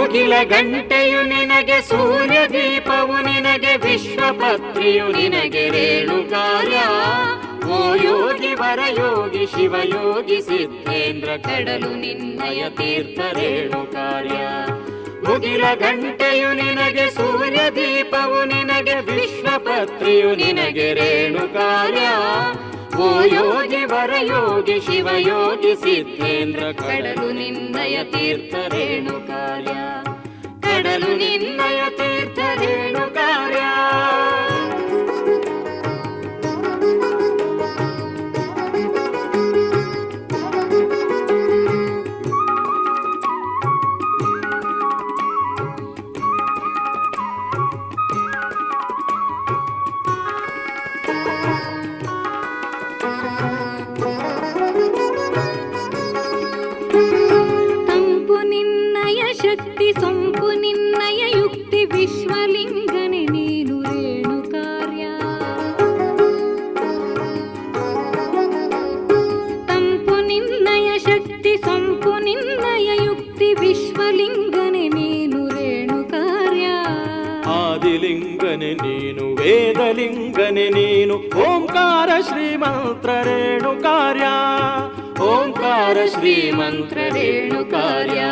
ಮುಗಿಲ ಗಂಟೆಯು ನಿನಗೆ, ಸೂರ್ಯ ದೀಪವು ನಿನಗೆ, ವಿಶ್ವಪತ್ರಿಯು ನಿನಗೆ ರೇಣುಕಾರ್ಯ. ಓ ಯೋಗಿ ವರಯೋಗಿ ಶಿವಯೋಗಿ ಸಿದ್ಧೇಂದ್ರ, ಕಡಲು ನಿನ್ನಯ ತೀರ್ಥ ರೇಣುಕಾರ್ಯ. ಮುಗಿಲ ಗಂಟೆಯು ನಿನಗೆ, ಸೂರ್ಯ ದೀಪವು ನಿನಗೆ, ವಿಶ್ವಪತ್ರಿಯು ನಿನಗೆ ರೇಣುಕಾರ್ಯ. ಓ ಯೋಗಿ ವರಯೋಗಿ ಶಿವಯೋಗಿ ಸಿದ್ಧೇಂದ್ರ, ಕಡಲು ನಿನ್ನಯ ತೀರ್ಥ ರೇಣುಕಾರ್ಯ. ಕಡಲು ನಿನ್ನಯ ತೀರ್ಥ ರೇಣುಕಾರ್ಯ. ತಂಪು ನಿನ್ನಯ ಶಕ್ತಿ, ಸೊಂಪು ನಿನ್ನಯ ಯುಕ್ತಿ, ವಿಶ್ವಲಿಂಗನೆ ನೀನು ರೇಣುಕಾರ್ಯ. ತಂಪು ನಿನ್ನಯ ಶಕ್ತಿ, ಸೊಂಪು ನಿನ್ನಯ ಯುಕ್ತಿ, ವಿಶ್ವಲಿಂಗನೆ ನೀನು ರೇಣುಕಾರ್ಯ. ಆದಿಲಿಂಗನೆ ನೀನು, ವೇದಲಿಂಗನೆ ನೀನು, ಓಂಕಾರ ಶ್ರೀಮಂತ್ರ ರೇಣುಕಾರ್ಯ. ಓಂಕಾರ ಶ್ರೀಮಂತ್ರ ರೇಣುಕಾರ್ಯ.